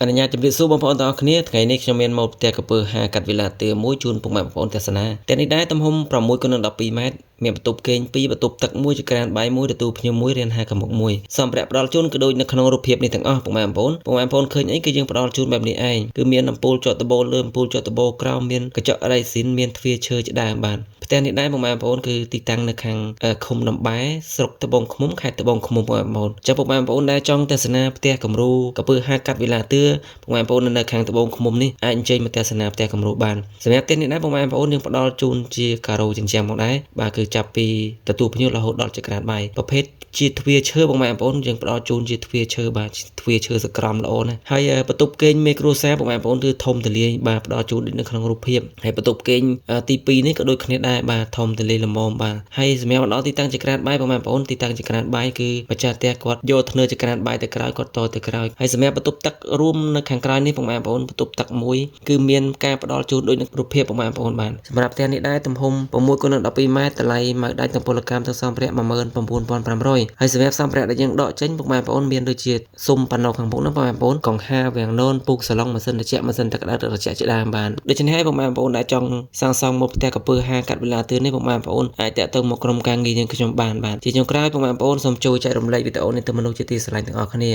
អនុញ្ញាតជម្រាបសួរបងប្អូនទាំងអស់គ្នាថ្ងៃនេះខ្ញុំមានមកផ្ទះក្រពើ5កាត់វេលាទឿមួយជូនពុកម៉ែបងប្អូនទស្សនាផ្ទះនេះដែរទំហំ6x12 ម៉ែត្រមានបន្ទប់គេង2បន្ទប់ទឹក1ចក្រានបាយ1ទទួលភ្ញៀវ1រៀន5កមុក1សម្ភារៈផ្ដល់ជូនគឺដូចនៅក្នុងរូបភាពនេះទាំងអស់ពុកម៉ែបងប្អូនឃើញអីគឺយើងផ្ដល់ជូនបែបនេះឯងគឺមានអំពូលជាប់ដបូលលើអំពូលជាប់ដបូលក្រោមមានកញ្ចក់រ៉ៃស៊ីនមានទ្វារឈើជាដើមបាទផ្ទះនេះដែរពុកម៉ែបងប្អូនគឺទីតាំងនៅខាងឃុំដំបែស្រុកត្បូងឃ្មុំខេត្តត្បូងឃ្មុំពុកម៉ែបងប្អូនចាំពុកម៉ែបងប្អូនដែរចង់ទស្សនាផ្ទះគំរូក្រពើ5កាត់វេលាទឿពុកម៉ែបងប្អូននៅខាងត្បូងឃ្មុំនេះអាចអញ្ជើញមកទស្សនាផ្ទះគំរូបានសម្រាប់ផ្ទះនេះដែរពុកម៉ែបងប្អូនយើងផ្ដល់ជូនជាការ៉ូជញ្ជាំងមកដែរបាទគឺចាប់ពីទទួលភ្ញៀវរហូតដល់ចក្រានបាយប្រភេទជាទ្វារឈើបងប្អូនយើងផ្ដល់ជូនជាទ្វារឈើបាទទ្វារឈើសក្រំល្អណាស់ហើយបន្ទប់គេងមេគ្រួសារបងប្អូនគឺធំទូលាយបាទផ្ដល់ជូនដូចនៅក្នុងរូបភាពហើយបន្ទប់គេងទី2នេះក៏ដូចគ្នាដែរបាទធំទូលាយល្មមបាទហើយសម្រាប់ដល់ទីតាំងចក្រានបាយបងប្អូនទីតាំងចក្រានបាយគឺម្ចាស់ផ្ទះគាត់យកធ្នើរចក្រានបាយទៅក្រោយគាត់តទៅក្រោយហើយសម្រាប់បន្ទប់ទឹករួមនៅខាងក្រោយនេះបងប្អូនបន្ទប់ទឹកមួយគឺមានការផ្ដល់ជូនដូចនៅរូបភាពបងប្អូនបាទសម្រាប់ផ្ទះនេះដែរទំហំ6x12 ម៉ែត្រតម្លៃម៉ៅដាច់ទាំងពលកម្មទាំងសម្ភារៈ19500ហើយសម្រាប់សម្ភារៈដែលយើងដកចេញបងប្អូនមានដូចជាស៊ុំប៉ាណូខាងមុខហ្នឹងបងប្អូនកង្ហាវាំងននពូកសាឡុងម៉ាស៊ីនត្រជាក់ម៉ាស៊ីនទឹកក្តៅទឹកត្រជាក់ជាដើមបានដូច្នេះហើយបងប្អូនដែលចង់សាងសង់មកផ្ទះក្រពើ5កាត់វេលាទឿនេះបងប្អូនអាចតាក់ទងមកក្រុមការងារយើងខ្ញុំបានជាចុងក្រោយបងប្អូនសូមជួយចែករំលែកវីដេអូនេះទៅមនុស្សជាទីស្រឡាញ់ទាំងអស់គ្នា